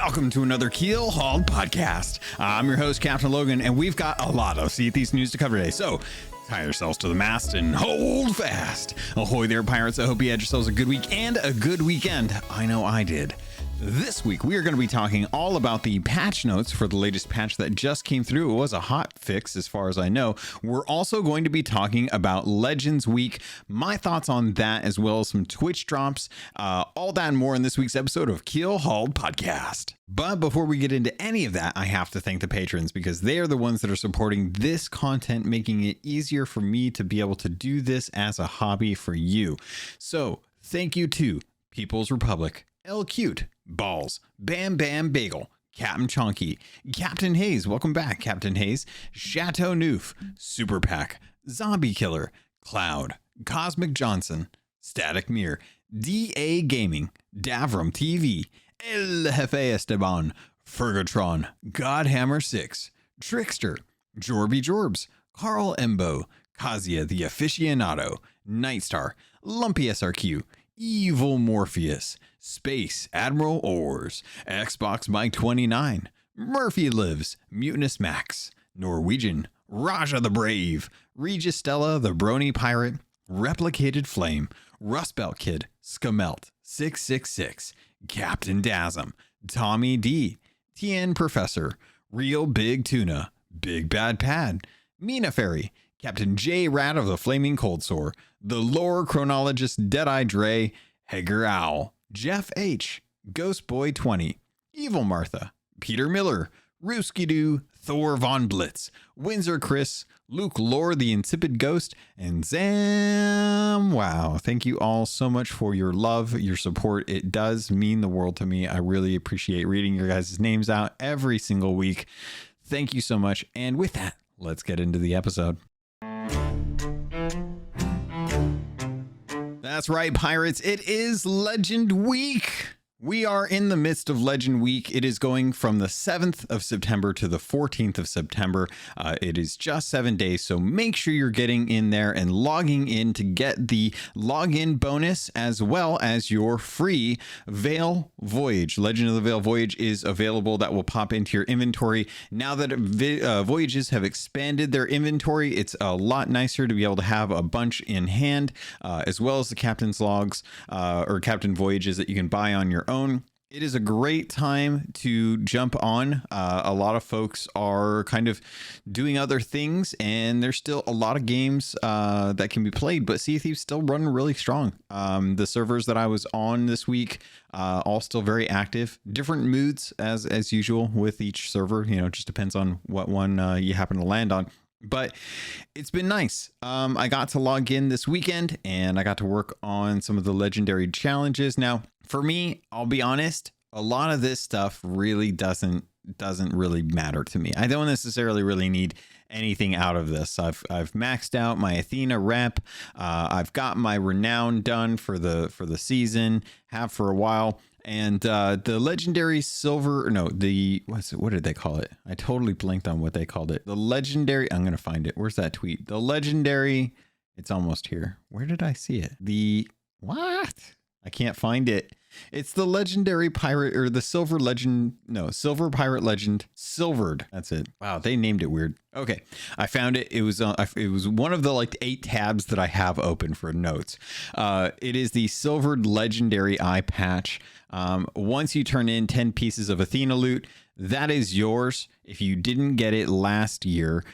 Welcome to another Keelhauled podcast. I'm your host, Captain Logun, and we've got a lot of Sea of Thieves news to cover today. So tie yourselves to the mast and hold fast. Ahoy there, pirates. I hope you had yourselves a good week and a good weekend. I know I did. This week, we are going to be talking all about the patch notes for the latest patch that just came through. It was a hot fix, as far as I know. We're also going to be talking about Legends Week, my thoughts on that, as well as some Twitch drops, all that and more in this week's episode of Keelhauled Podcast. But before we get into any of that, I have to thank the patrons because they are the ones that are supporting this content, making it easier for me to be able to do this as a hobby for you. So thank you to People's Republic, El Cute, Balls, Bam Bam Bagel, Captain Chonky, Captain Hayes, welcome back, Captain Hayes, Chateau Noof, Super Pack, Zombie Killer, Cloud, Cosmic Johnson, Static Mirror, DA Gaming, Davram TV, El Jefe Esteban, Fergatron, Godhammer 6, Trickster, Jorby Jorbs, Carl Embo, Kazia the Aficionado, Nightstar, Lumpy SRQ, Evil Morpheus, Space Admiral Oars, Xbox Mike 29, Murphy Lives, Mutinous Max, Norwegian, Raja the Brave, Regis Stella the Brony Pirate, Replicated Flame, Rustbelt Kid, Skamelt, 666, Captain Dasm, Tommy D, TN Professor, Real Big Tuna, Big Bad Pad, Mina Fairy, Captain J Rat of the Flaming Cold Sore, the Lore Chronologist Deadeye Dre, Hager Owl, Jeff H, Ghost Boy 20, Evil Martha, Peter Miller, Rooski Doo, Thor Von Blitz, Windsor Chris, Luke Lore the Insipid Ghost, and Zam. Wow, thank you all so much for your love, your support. It does mean the world to me. I really appreciate reading your guys' names out every single week. Thank you so much. And with that, let's get into the episode. That's right, pirates. It is Legend Week. We are in the midst of Legend Week. It is going from the 7th of September to the 14th of September. It is just 7 days, so make sure you're getting in there and logging in to get the login bonus as well as your free Veil Voyage. Legend of the Veil Voyage is available. That will pop into your inventory. Now that Voyages have expanded their inventory, it's a lot nicer to be able to have a bunch in hand, as well as the Captain's Logs or Captain Voyages that you can buy on your own. It is a great time to jump on. A lot of folks are kind of doing other things, and there's still a lot of games that can be played, but Sea of Thieves still running really strong. The servers that I was on this week, all still very active. Different moods as usual with each server. You know, it just depends on what one you happen to land on. But it's been nice. I got to log in this weekend and I got to work on some of the legendary challenges. Now, for me, I'll be honest, a lot of this stuff really doesn't really matter to me. I don't necessarily really need anything out of this. I've maxed out my Athena rep. I've got my renown done for the season, have for a while. And the legendary silver, no, what did they call it? I totally blanked on what they called it. The legendary, I'm going to find it. Where's that tweet? The legendary, it's almost here. Where did I see it? What? I can't find it. It's the legendary pirate or the silver legend. No, silver pirate legend. Silvered. That's it. Wow. They named it weird. Okay. I found it. It was one of the like 8 tabs that I have open for notes. It is the Silvered Legendary Eyepatch. Once you turn in 10 pieces of Athena loot, that is yours. If you didn't get it last year,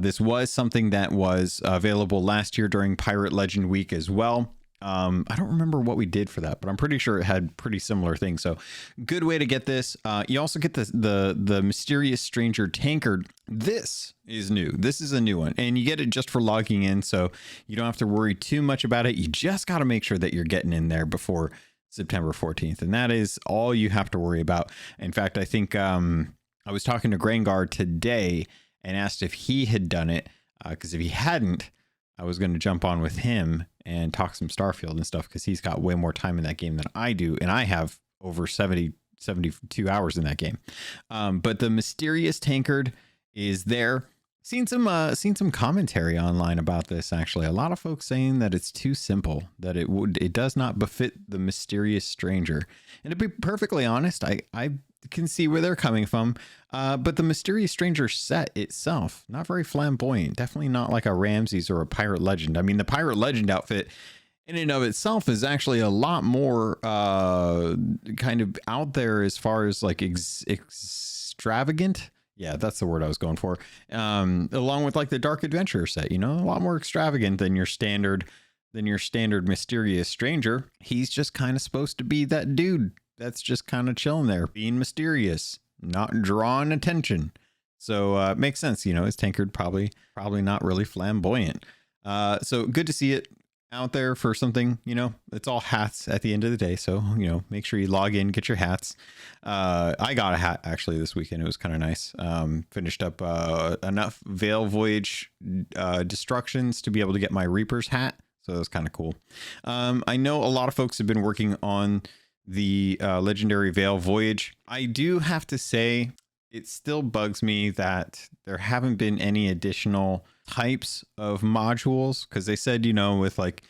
this was something that was available last year during Pirate Legend Week as well. I don't remember what we did for that, but I'm pretty sure it had pretty similar things. So good way to get this. You also get the Mysterious Stranger tankard. This is new. This is a new one, and you get it just for logging in. So you don't have to worry too much about it. You just got to make sure that you're getting in there before September 14th. And that is all you have to worry about. In fact, I think I was talking to Grangar today and asked if he had done it. Because if he hadn't, I was going to jump on with him and talk some Starfield and stuff because he's got way more time in that game than I do. And I have over 72 hours in that game. But the Mysterious Tankard is there. Seen some commentary online about this. Actually, a lot of folks saying that it's too simple, that it does not befit the Mysterious Stranger. And to be perfectly honest, I can see where they're coming from. But the Mysterious Stranger set itself, not very flamboyant. Definitely not like a Ramses or a Pirate Legend. I mean, the Pirate Legend outfit in and of itself is actually a lot more kind of out there as far as like extravagant. Yeah, that's the word I was going for. Along with like the Dark Adventurer set, you know, a lot more extravagant than your standard Mysterious Stranger. He's just kind of supposed to be that dude that's just kind of chilling there, being mysterious, not drawing attention. So it makes sense, you know, his tankard probably not really flamboyant. So good to see it out there for something, you know. It's all hats at the end of the day, so you know, make sure you log in, get your hats. I got a hat actually this weekend. It was kind of nice. Finished up enough Veil Voyage destructions to be able to get my Reaper's hat, so it was kind of cool. I know a lot of folks have been working on the legendary Veil Voyage. I do have to say it still bugs me that there haven't been any additional types of modules, because they said, you know, with like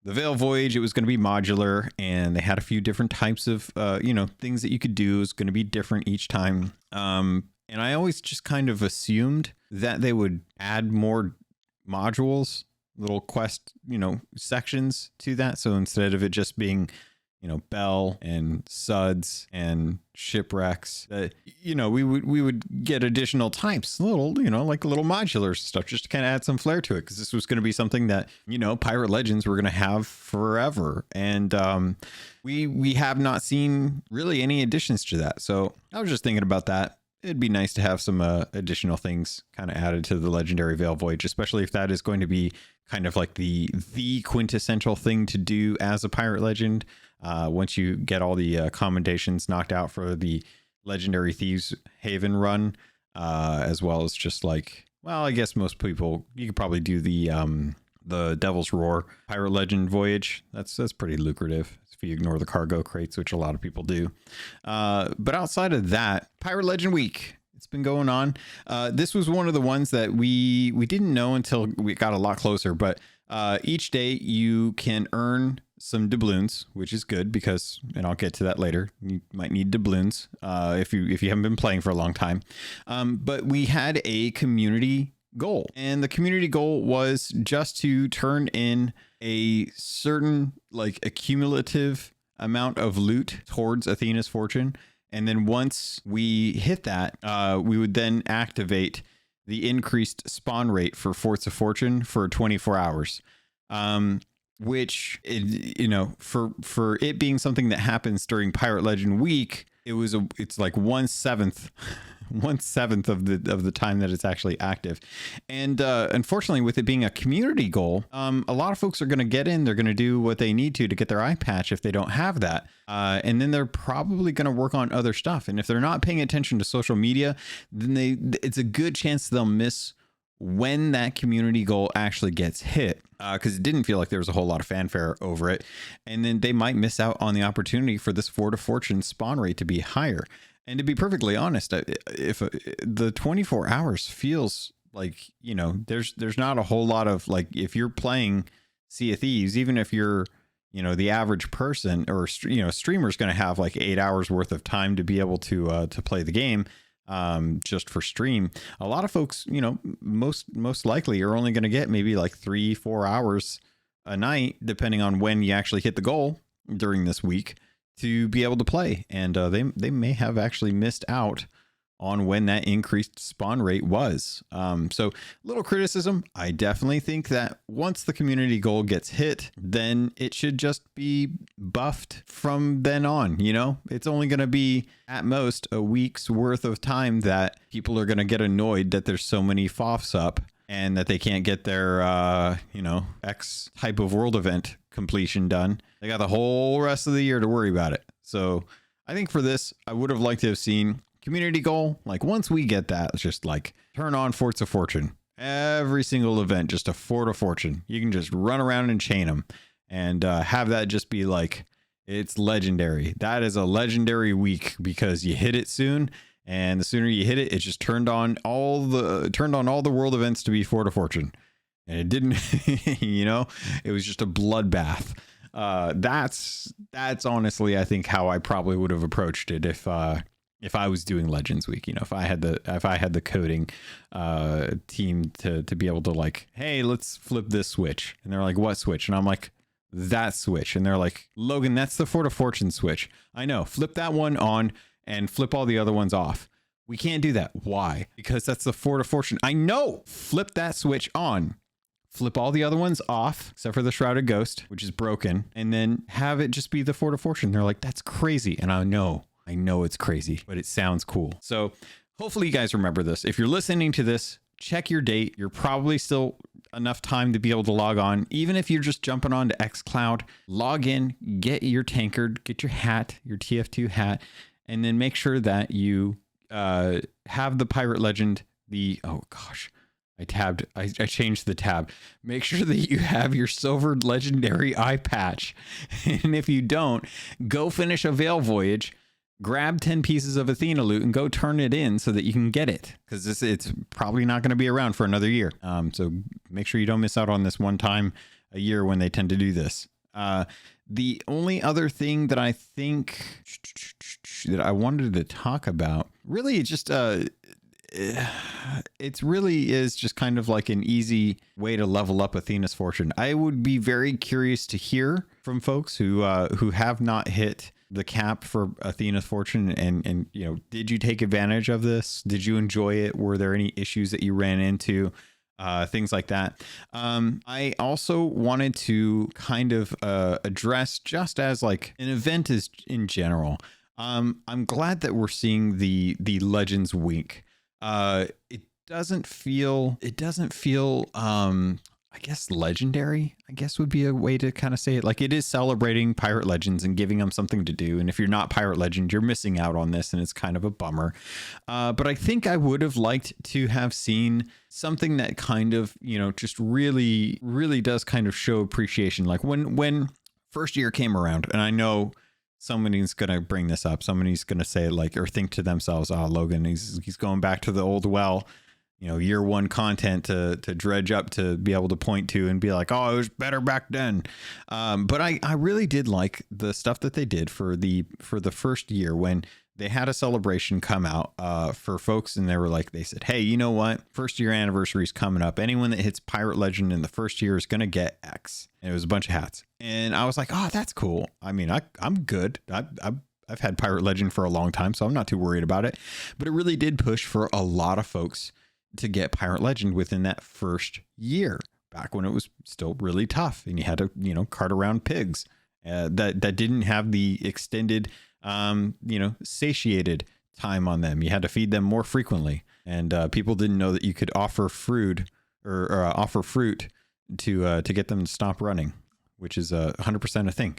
the Veil Voyage, it was going to be modular, and they had a few different types of you know, things that you could do. Is going to be different each time. And I always just kind of assumed that they would add more modules, little quest, you know, sections to that. So instead of it just being, you know, Bell and Suds and Shipwrecks, you know, we would get additional types, little, you know, like little modular stuff, just to kind of add some flair to it, because this was going to be something that, you know, Pirate Legends were going to have forever. And we have not seen really any additions to that. So I was just thinking about that. It'd be nice to have some additional things kind of added to the legendary Veil Voyage, especially if that is going to be kind of like the quintessential thing to do as a Pirate Legend. Once you get all the commendations knocked out for the legendary Thieves Haven run, as well as just like, well, I guess most people, you could probably do the Devil's Roar Pirate Legend Voyage. That's pretty lucrative if you ignore the cargo crates, which a lot of people do. But outside of that, Pirate Legend Week, it's been going on. This was one of the ones that we didn't know until we got a lot closer, but each day you can earn some doubloons, which is good because, and I'll get to that later, you might need doubloons if you haven't been playing for a long time. But we had a community goal, and the community goal was just to turn in a certain like accumulative amount of loot towards Athena's fortune. And then once we hit that, we would then activate the increased spawn rate for Forts of Fortune for 24 hours. Which, you know, for it being something that happens during Pirate Legend Week, it's like 1/7 of the time that it's actually active. And unfortunately, with it being a community goal, a lot of folks are going to get in, they're going to do what they need to get their eye patch if they don't have that, and then they're probably going to work on other stuff. And if they're not paying attention to social media, then it's a good chance they'll miss when that community goal actually gets hit, because it didn't feel like there was a whole lot of fanfare over it. And then they might miss out on the opportunity for this Fort of Fortune spawn rate to be higher. And to be perfectly honest, if the 24 hours feels like, you know, there's not a whole lot of, like, if you're playing Sea of Thieves, even if you're, you know, the average person or, you know, streamer's going to have like 8 hours worth of time to be able to play the game. Just for stream, a lot of folks, you know, most likely are only going to get maybe like 3-4 hours a night, depending on when you actually hit the goal during this week to be able to play. And they may have actually missed out on when that increased spawn rate was. So little criticism. I definitely think that once the community goal gets hit, then it should just be buffed from then on. You know, it's only going to be at most a week's worth of time that people are going to get annoyed that there's so many FOFs up and that they can't get their, you know, X type of world event completion done. They got the whole rest of the year to worry about it. So I think for this, I would have liked to have seen community goal. Like once we get that, it's just like turn on Forts of Fortune. Every single event, just a Fort of Fortune. You can just run around and chain them and have that just be like, it's legendary. That is a legendary week because you hit it soon. And the sooner you hit it, it just turned on all the world events to be Fort of Fortune. And it didn't, you know, it was just a bloodbath. That's honestly, I think, how I probably would have approached it if if I was doing Legends Week, you know, if I had the coding team to be able to like, hey, let's flip this switch. And they're like, what switch? And I'm like, that switch. And they're like, Logan, that's the Fort of Fortune switch. I know, flip that one on and flip all the other ones off. We can't do that. Why? Because that's the Fort of Fortune. I know, flip that switch on. Flip all the other ones off, except for the Shrouded Ghost, which is broken, and then have it just be the Fort of Fortune. They're like, that's crazy. And I know it's crazy, but it sounds cool. So hopefully you guys remember this. If you're listening to this, check your date. You're probably still enough time to be able to log on. Even if you're just jumping on to xCloud, log in, get your tankard, get your hat, your TF2 hat, and then make sure that you have the Pirate Legend, oh gosh, I changed the tab. Make sure that you have your Silvered Legendary Eyepatch. And if you don't, go finish a Veil Voyage, grab 10 pieces of Athena loot and go turn it in so that you can get it. Because it's probably not going to be around for another year. So make sure you don't miss out on this one time a year when they tend to do this. The only other thing that I think that I wanted to talk about, really just it really is just kind of like an easy way to level up Athena's Fortune. I would be very curious to hear from folks who have not hit the cap for Athena's Fortune, and you know, did you take advantage of this? Did you enjoy it? Were there any issues that you ran into? Things like that. I also wanted to kind of address, just as like an event is in general. I'm glad that we're seeing the Legends Week. It doesn't feel I guess legendary, I guess would be a way to kind of say it. Like, it is celebrating Pirate Legends and giving them something to do. And if you're not Pirate Legend, you're missing out on this, and it's kind of a bummer. But I think I would have liked to have seen something that kind of, you know, just really, really does kind of show appreciation. Like when first year came around, and I know somebody's going to bring this up. Somebody's going to say, like, or think to themselves, oh, Logan, he's going back to the old well. You know, year one content to dredge up to be able to point to and be like, oh, it was better back then. But I really did like the stuff that they did for the first year when they had a celebration come out for folks, and they said, hey, you know what? First year anniversary is coming up. Anyone that hits Pirate Legend in the first year is going to get X. And it was a bunch of hats. And I was like, oh, that's cool. I mean, I'm good. I've had Pirate Legend for a long time, so I'm not too worried about it. But it really did push for a lot of folks to get Pirate Legend within that first year, back when it was still really tough and you had to, you know, cart around pigs that didn't have the extended, you know, satiated time on them. You had to feed them more frequently, and people didn't know that you could offer fruit or offer fruit to get them to stop running, which is 100% a thing.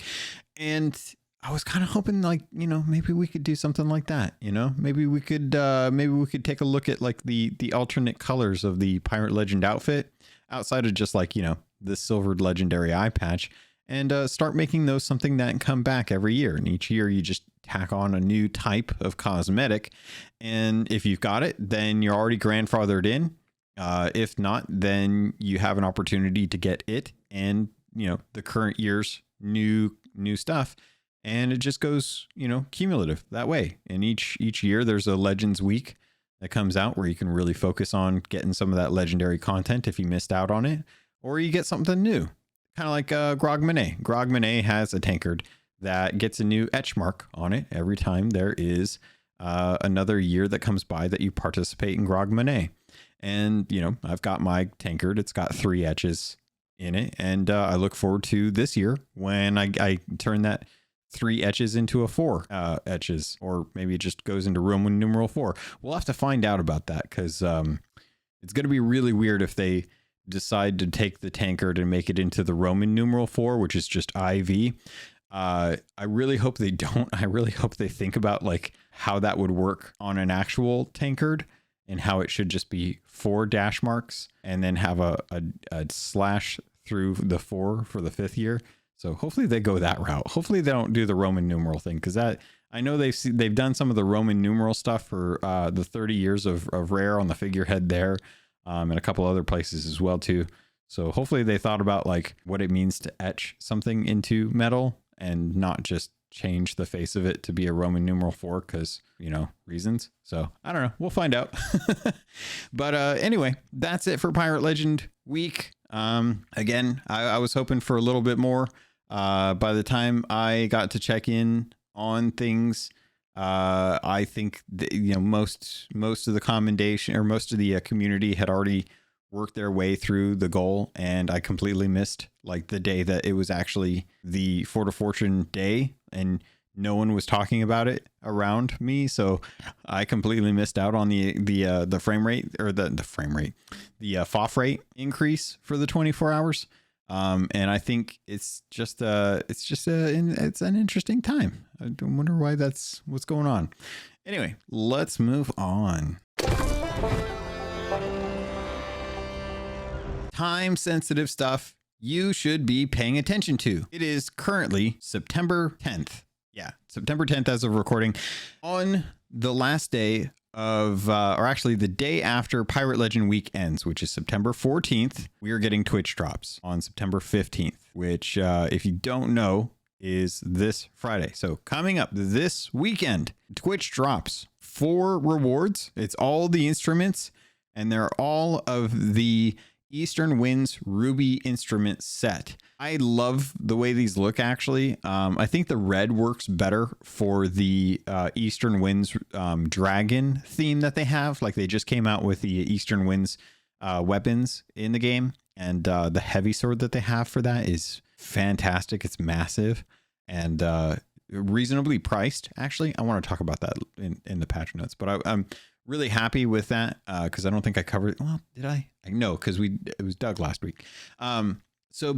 And I was kind of hoping, like, you know, maybe we could do something like that. You know, maybe we could take a look at like the alternate colors of the Pirate Legend outfit outside of just like, you know, the Silvered Legendary Eyepatch, and start making those something that can come back every year. And each year you just tack on a new type of cosmetic. And if you've got it, then you're already grandfathered in. If not, then you have an opportunity to get it and, you know, the current year's new stuff. And it just goes, you know, cumulative that way. And each year there's a Legends Week that comes out where you can really focus on getting some of that legendary content if you missed out on it, or you get something new. Kind of like Grogmanet. Grogmanet has a tankard that gets a new etch mark on it every time there is another year that comes by that you participate in Grogmanet. And, you know, I've got my tankard. It's got 3 etches in it. And I look forward to this year when I turn that 3 etches into a 4 etches, or maybe it just goes into Roman numeral 4. We'll have to find out about that, because it's going to be really weird if they decide to take the tankard and make it into the Roman numeral 4, which is just IV. I really hope they don't. I really hope they think about like how that would work on an actual tankard, and how it should just be 4 dash marks and then have a slash through the 4 for the 5th year. So hopefully they go that route. Hopefully they don't do the Roman numeral thing, because that, I know they've done some of the Roman numeral stuff for the 30 years of rare on the figurehead there, and a couple other places as well too. So hopefully they thought about like what it means to etch something into metal and not just change the face of it to be a Roman numeral 4 because, you know, reasons. So I don't know. We'll find out. But anyway, that's it for Pirate Legend week. Again, I was hoping for a little bit more. By the time I got to check in on things, I think that, you know, most of the commendation or most of the community had already worked their way through the goal, and I completely missed like the day that it was actually the Fort of Fortune day, and no one was talking about it around me, so I completely missed out on the frame rate or the FOF rate increase for the 24 hours. And I think it's an interesting time. I wonder why that's what's going on. Anyway, let's move on. Time sensitive stuff you should be paying attention to. It is currently September 10th. Yeah, September 10th as of recording, on the last day of, or actually the day after Pirate Legend week ends, which is September 14th. We are getting Twitch drops on September 15th, which if you don't know is this Friday. So coming up this weekend, Twitch drops 4 rewards. It's all the instruments, and they're all of the Eastern Winds Ruby instrument set. I love the way these look, actually. I think the red works better for the Eastern Winds dragon theme that they have. Like, they just came out with the Eastern Winds weapons in the game, and the heavy sword that they have for that is fantastic. It's massive and reasonably priced. Actually, I want to talk about that in the patch notes, but I'm really happy with that because I don't think I covered it. Well, did I? No, because it was Doug last week. So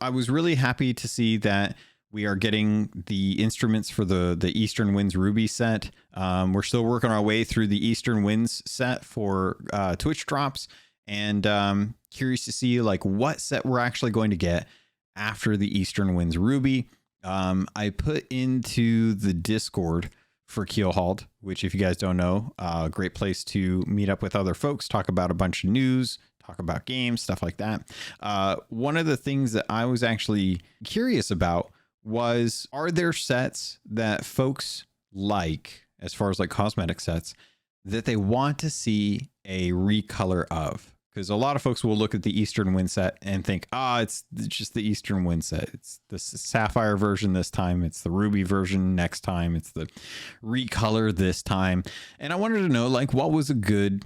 I was really happy to see that we are getting the instruments for the Eastern Winds Ruby set. We're still working our way through the Eastern Winds set for Twitch drops, and curious to see like what set we're actually going to get after the Eastern Winds Ruby. I put into the Discord for Keelhauled, which, if you guys don't know, a great place to meet up with other folks, talk about a bunch of news, talk about games, stuff like that. One of the things that I was actually curious about was, are there sets that folks like, as far as like cosmetic sets, that they want to see a recolor of? Because a lot of folks will look at the Eastern Wind set and think, it's just the Eastern Wind set. It's the Sapphire version this time. It's the Ruby version next time. It's the recolor this time. And I wanted to know, like, what was a good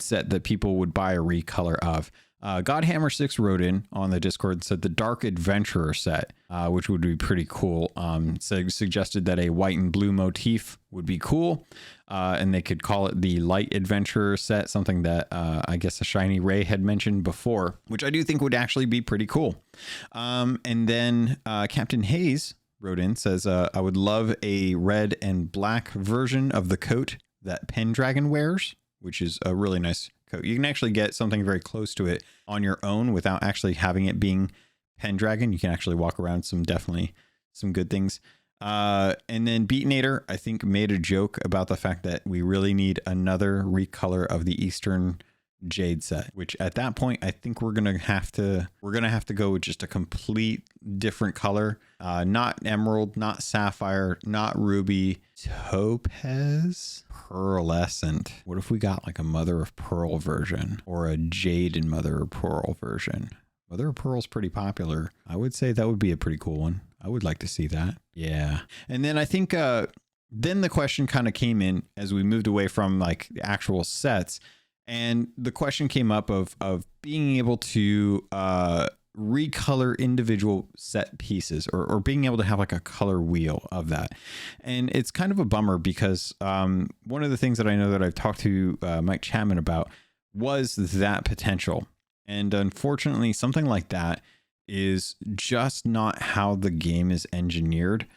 set that people would buy a recolor of? Godhammer 6 wrote in on the Discord and said the Dark Adventurer set, which would be pretty cool. Suggested that a white and blue motif would be cool. And they could call it the Light Adventurer set, something that I guess a Shiny Ray had mentioned before, which I do think would actually be pretty cool. And then Captain Hayes wrote in, says, I would love a red and black version of the coat that Pendragon wears, which is a really nice coat. You can actually get something very close to it on your own without actually having it being Pendragon. You can actually walk around definitely some good things. And then Beatinator, I think, made a joke about the fact that we really need another recolor of the Eastern Jade set, which at that point, I think we're gonna have to go with just a complete different color. Not emerald, not sapphire, not ruby, topaz, pearlescent. What if we got like a mother of pearl version or a jade and mother of pearl version? Mother of pearl's pretty popular. I would say that would be a pretty cool one. I would like to see that. Yeah. And then I think then the question kind of came in as we moved away from like the actual sets. And the question came up of being able to recolor individual set pieces or being able to have like a color wheel of that. And it's kind of a bummer because one of the things that I know that I've talked to Mike Chapman about was that potential. And unfortunately, something like that is just not how the game is engineered.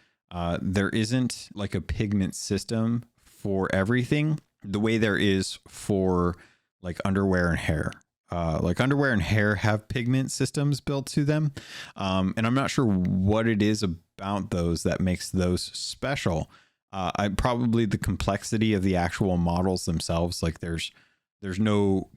There isn't like a pigment system for everything the way there is for like underwear and hair. Like underwear and hair have pigment systems built to them. And I'm not sure what it is about those that makes those special. Probably the complexity of the actual models themselves. Like there's no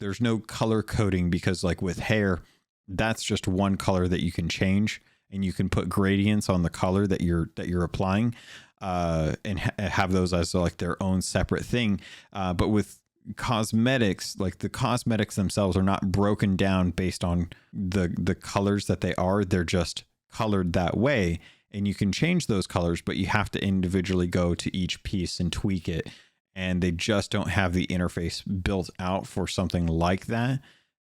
color coding because like with hair, that's just one color that you can change. and you can put gradients on the color that you're applying, and have those as like their own separate thing. But with cosmetics, like the cosmetics themselves are not broken down based on the colors that they are. They're just colored that way, and you can change those colors, but you have to individually go to each piece and tweak it. And they just don't have the interface built out for something like that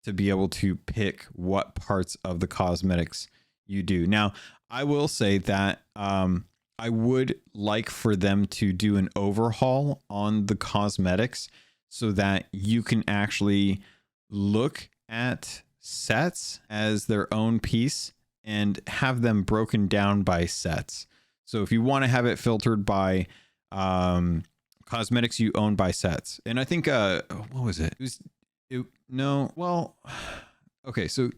to be able to pick what parts of the cosmetics you do. Now, I will say that I would like for them to do an overhaul on the cosmetics so that you can actually look at sets as their own piece and have them broken down by sets. So if you want to have it filtered by cosmetics you own by sets. And I think, what was it? Okay. So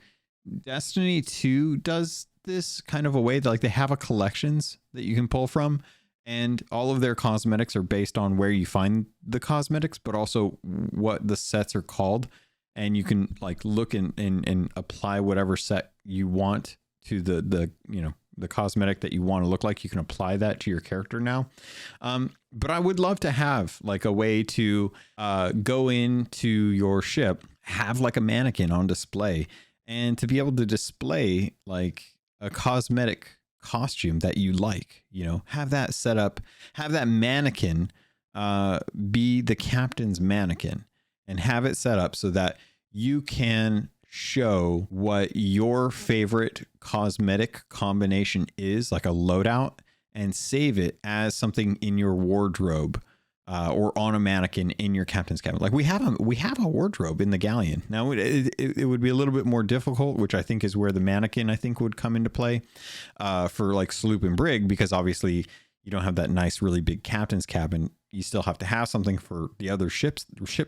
Destiny 2 does this kind of a way that like they have a collections that you can pull from, and all of their cosmetics are based on where you find the cosmetics, but also what the sets are called. And you can like look and apply whatever set you want to the cosmetic that you want to look like. You can apply that to your character now. But I would love to have like a way to go into your ship, have like a mannequin on display, and to be able to display like a cosmetic costume that you like, have that set up, have that mannequin be the captain's mannequin, and have it set up so that you can show what your favorite cosmetic combination is, like a loadout, and save it as something in your wardrobe or on a mannequin in your captain's cabin. Like we have a wardrobe in the galleon. Now it would be a little bit more difficult, which I think is where the mannequin I think would come into play for like sloop and brig, because obviously you don't have that nice, really big captain's cabin. You still have to have something for the other ship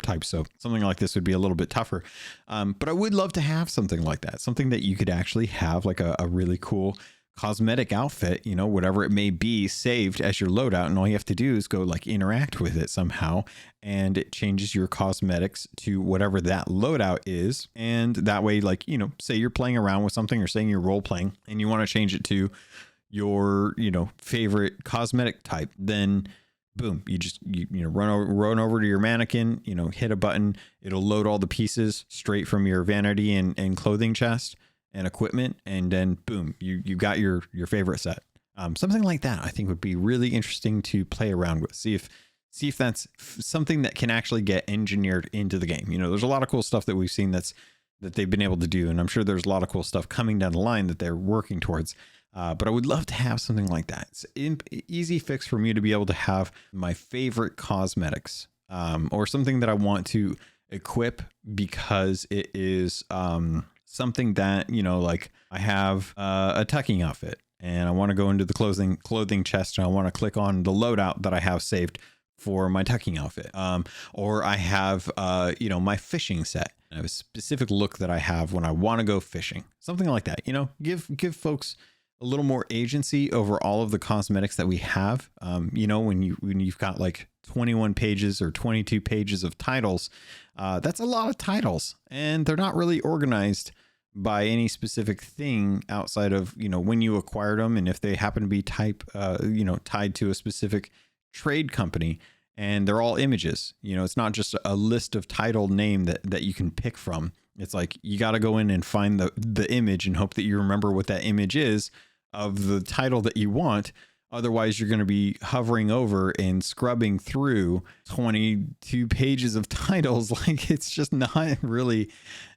types. So something like this would be a little bit tougher. But I would love to have something like that, something that you could actually have like a really cool cosmetic outfit, whatever it may be, saved as your loadout. And all you have to do is go like interact with it somehow, and it changes your cosmetics to whatever that loadout is. And that way, like, say you're playing around with something, or saying you're role playing and you want to change it to your, favorite cosmetic type, then boom, you just, run over to your mannequin, hit a button, it'll load all the pieces straight from your vanity and clothing chest and equipment. And then boom, you got your favorite set. Something like that I think would be really interesting to play around with. See if that's something that can actually get engineered into the game. There's a lot of cool stuff that we've seen that they've been able to do. And I'm sure there's a lot of cool stuff coming down the line that they're working towards. But I would love to have something like that. It's an easy fix for me to be able to have my favorite cosmetics, or something that I want to equip because it is something that, like I have a tucking outfit and I want to go into the clothing chest, and I want to click on the loadout that I have saved for my tucking outfit. Or I have, my fishing set. I have a specific look that I have when I want to go fishing, something like that. Give folks a little more agency over all of the cosmetics that we have. When you've got like 21 pages or 22 pages of titles, that's a lot of titles, and they're not really organized by any specific thing outside of, when you acquired them, and if they happen to be tied to a specific trade company, and they're all images. It's not just a list of title name that you can pick from. It's like, you got to go in and find the image and hope that you remember what that image is of the title that you want. Otherwise, you're going to be hovering over and scrubbing through 22 pages of titles. Like, it's just not really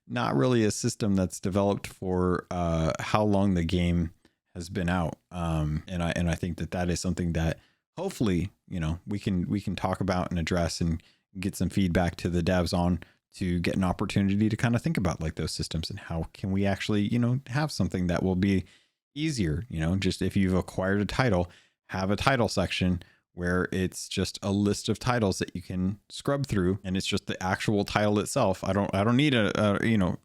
a system that's developed for how long the game has been out. And I think that is something that hopefully, we can talk about and address and get some feedback to the devs on, to get an opportunity to kind of think about like those systems, and how can we actually, have something that will be easier. Just if you've acquired a title, have a title section where it's just a list of titles that you can scrub through, and it's just the actual title itself. I don't need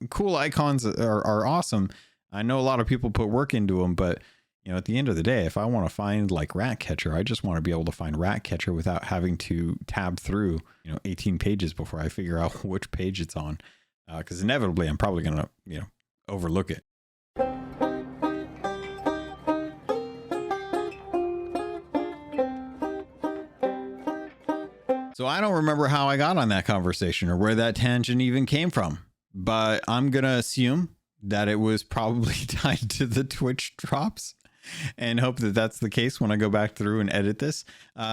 cool icons are awesome. I know a lot of people put work into them, but at the end of the day, if I want to find like Ratcatcher, I just want to be able to find Ratcatcher without having to tab through 18 pages before I figure out which page it's on, because inevitably I'm probably gonna overlook it. So I don't remember how I got on that conversation or where that tangent even came from, but I'm going to assume that it was probably tied to the Twitch drops and hope that that's the case when I go back through and edit this.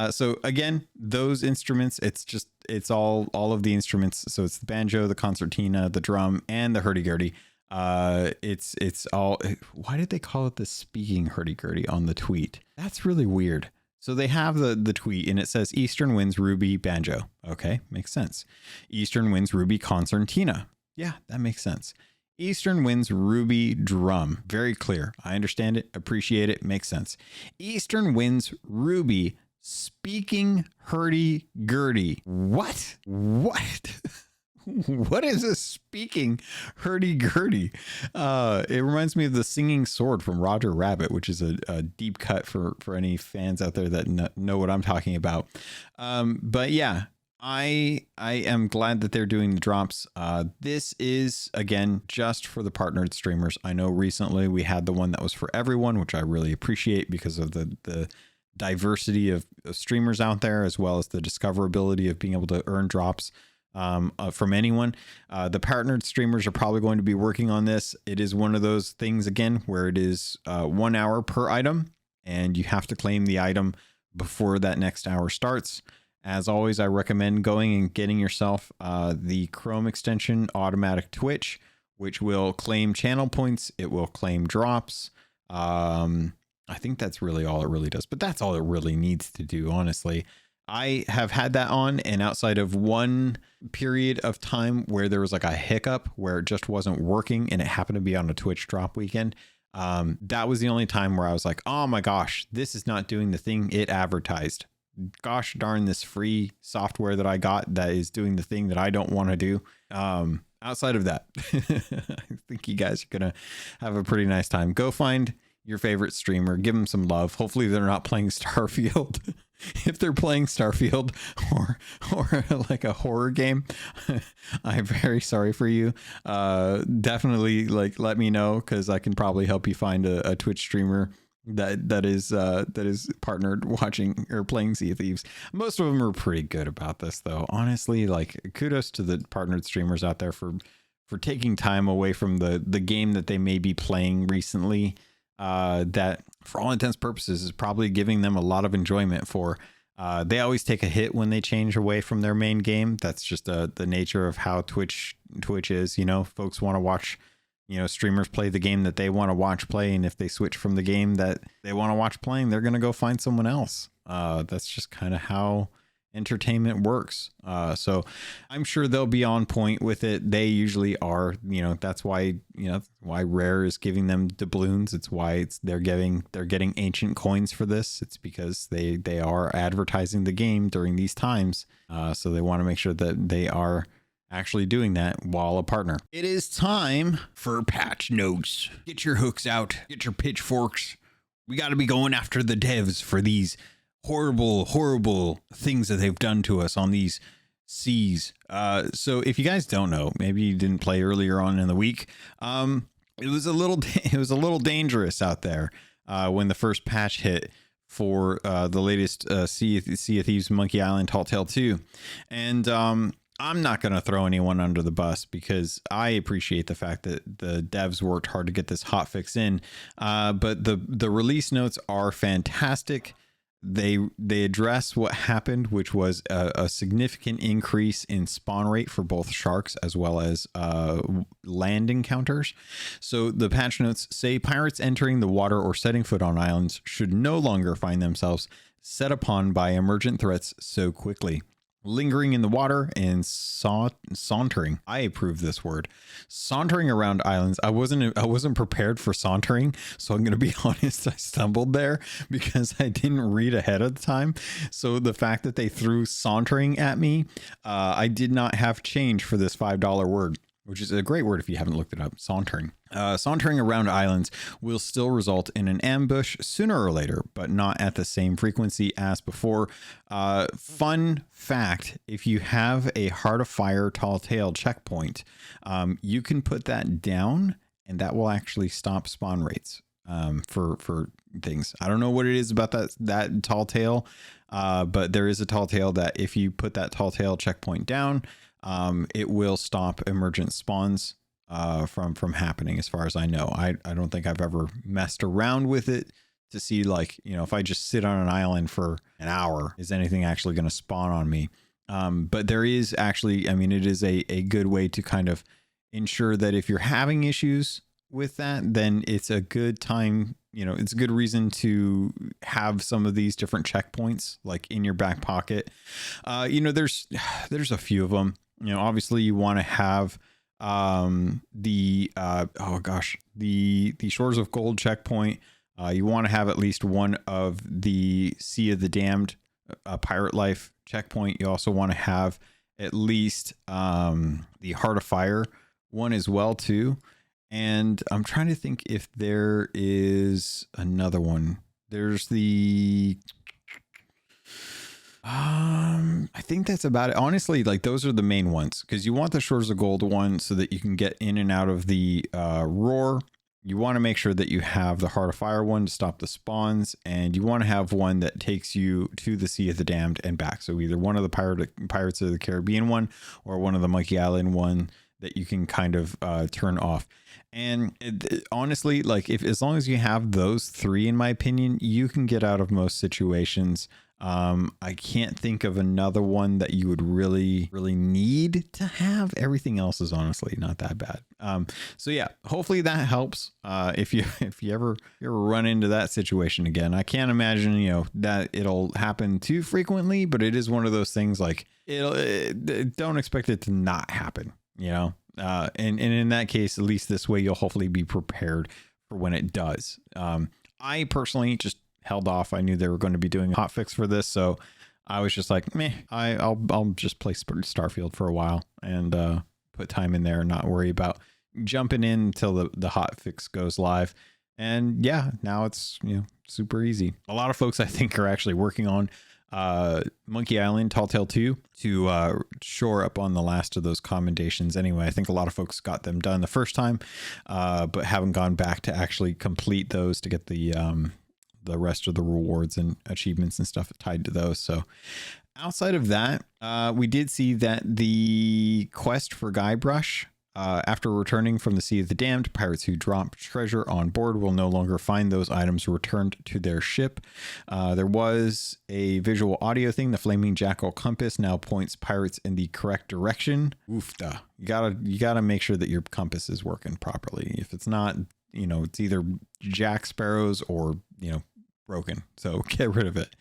So again, those instruments, it's all of the instruments. So it's the banjo, the concertina, the drum, and the hurdy-gurdy. It's all, why did they call it the speaking hurdy-gurdy on the tweet? That's really weird. So they have the tweet and it says Eastern Winds Ruby Banjo. Okay, makes sense. Eastern Winds Ruby Concertina. Yeah, that makes sense. Eastern Winds Ruby Drum. Very clear. I understand it, appreciate it, makes sense. Eastern Winds Ruby Speaking Hurdy-gurdy. What? What is a speaking hurdy-gurdy? It reminds me of the singing sword from Roger Rabbit, which is a deep cut for any fans out there that know what I'm talking about. But yeah, I am glad that they're doing the drops. This is, again, just for the partnered streamers. I know recently we had the one that was for everyone, which I really appreciate because of the diversity of streamers out there, as well as the discoverability of being able to earn drops from anyone. The partnered streamers are probably going to be working on this. It is one of those things, again, where it is 1 hour per item, and you have to claim the item before that next hour starts. As always, I recommend going and getting yourself the Chrome extension Automatic Twitch, which will claim channel points. It will claim drops. I think that's really all it really does, but that's all it really needs to do, honestly. I have had that on, and outside of one period of time where there was like a hiccup where it just wasn't working and it happened to be on a Twitch drop weekend, that was the only time where I was like, oh my gosh, this is not doing the thing it advertised. Gosh darn, this free software that I got that is doing the thing that I don't want to do. Outside of that, I think you guys are going to have a pretty nice time. Go find your favorite streamer, give them some love. Hopefully they're not playing Starfield. If they're playing Starfield or like a horror game, I'm very sorry for you. Definitely like let me know, because I can probably help you find a Twitch streamer that is partnered watching or playing Sea of Thieves. Most of them are pretty good about this, though. Honestly, like kudos to the partnered streamers out there for taking time away from the game that they may be playing recently. That for all intents purposes is probably giving them a lot of enjoyment for. They always take a hit when they change away from their main game. That's just the nature of how Twitch is. You know, folks want to watch, you know, streamers play the game that they want to watch play, and if they switch from the game that they want to watch playing, they're going to go find someone else. That's just kind of how entertainment works. So I'm sure they'll be on point with it. They usually are. You know, that's why, you know, why Rare is giving them doubloons. It's why they're getting ancient coins for this. It's because they are advertising the game during these times. So they want to make sure that they are actually doing that while a partner. It is time for patch notes. Get your hooks out, get your pitchforks. We got to be going after the devs for these horrible things that they've done to us on these seas. So if you guys don't know, maybe you didn't play earlier on in the week, it was a little dangerous out there when the first patch hit for the latest Sea of Thieves Monkey Island Tall Tale 2. And I'm not going to throw anyone under the bus, because I appreciate the fact that the devs worked hard to get this hotfix in. But the release notes are fantastic. They address what happened, which was a significant increase in spawn rate for both sharks as well as land encounters. So the patch notes say pirates entering the water or setting foot on islands should no longer find themselves set upon by emergent threats so quickly. Lingering in the water and sauntering. I approve this word. Sauntering around islands. I wasn't prepared for sauntering, so I'm going to be honest, I stumbled there because I didn't read ahead of the time. So the fact that they threw sauntering at me, I did not have change for this $5 word, which is a great word if you haven't looked it up. Sauntering. Sauntering around islands will still result in an ambush sooner or later, but not at the same frequency as before. Fun fact, if you have a Heart of Fire Tall Tale checkpoint, you can put that down and that will actually stop spawn rates for things. I don't know what it is about that tall tale, but there is a tall tale that if you put that tall tale checkpoint down, it will stop emergent spawns from happening. As far as I know, I don't think I've ever messed around with it to see, like, you know, if I just sit on an island for an hour, is anything actually going to spawn on me? But there is actually, I mean, it is a good way to kind of ensure that if you're having issues with that, then it's a good time, you know, it's a good reason to have some of these different checkpoints like in your back pocket. You know, there's a few of them. You know, obviously you want to have the Shores of Gold checkpoint. You want to have at least one of the Sea of the Damned pirate life checkpoint. You also want to have at least the Heart of Fire one as well too. And I'm trying to think if there is another one. There's the I think that's about it. Honestly, like those are the main ones, because you want the Shores of Gold one so that you can get in and out of the roar. You want to make sure that you have the Heart of Fire one to stop the spawns, and you want to have one that takes you to the Sea of the Damned and back. So either one of the Pirates of the Caribbean one or one of the Monkey Island one that you can kind of turn off. And honestly, like as long as you have those three, in my opinion, you can get out of most situations. I can't think of another one that you would really need to have. Everything else is honestly not that bad. So yeah, hopefully that helps. If you ever run into that situation again, I can't imagine, you know, that it'll happen too frequently, but it is one of those things like don't expect it to not happen, you know? And in that case, at least this way, you'll hopefully be prepared for when it does. I personally just held off. I knew they were going to be doing a hotfix for this, so I was just like, meh, I'll just play Starfield for a while and put time in there and not worry about jumping in until the hotfix goes live. And yeah, now it's, you know, super easy. A lot of folks I think are actually working on Monkey Island Tall Tale 2 to shore up on the last of those commendations. Anyway, I think a lot of folks got them done the first time, but haven't gone back to actually complete those to get the rest of the rewards and achievements and stuff tied to those. So outside of that, we did see that the quest for Guybrush, after returning from the Sea of the Damned, pirates who drop treasure on board will no longer find those items returned to their ship. There was a visual audio thing. The flaming jackal compass now points pirates in the correct direction. Oofda. You gotta make sure that your compass is working properly. If it's not, you know, it's either Jack Sparrow's or, you know, broken. So get rid of it.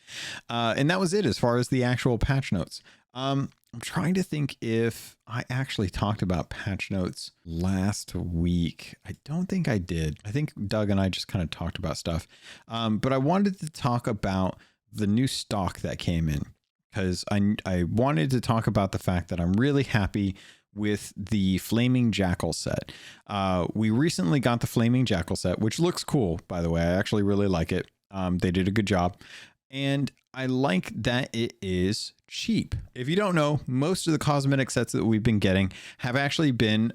And that was it as far as the actual patch notes. I'm trying to think if I actually talked about patch notes last week. I don't think I did. I think Doug and I just kind of talked about stuff. But I wanted to talk about the new stock that came in, because I wanted to talk about the fact that I'm really happy with the Flaming Jackal set. We recently got the Flaming Jackal set, which looks cool, by the way. I actually really like it. They did a good job. And I like that it is cheap. If you don't know, most of the cosmetic sets that we've been getting have actually been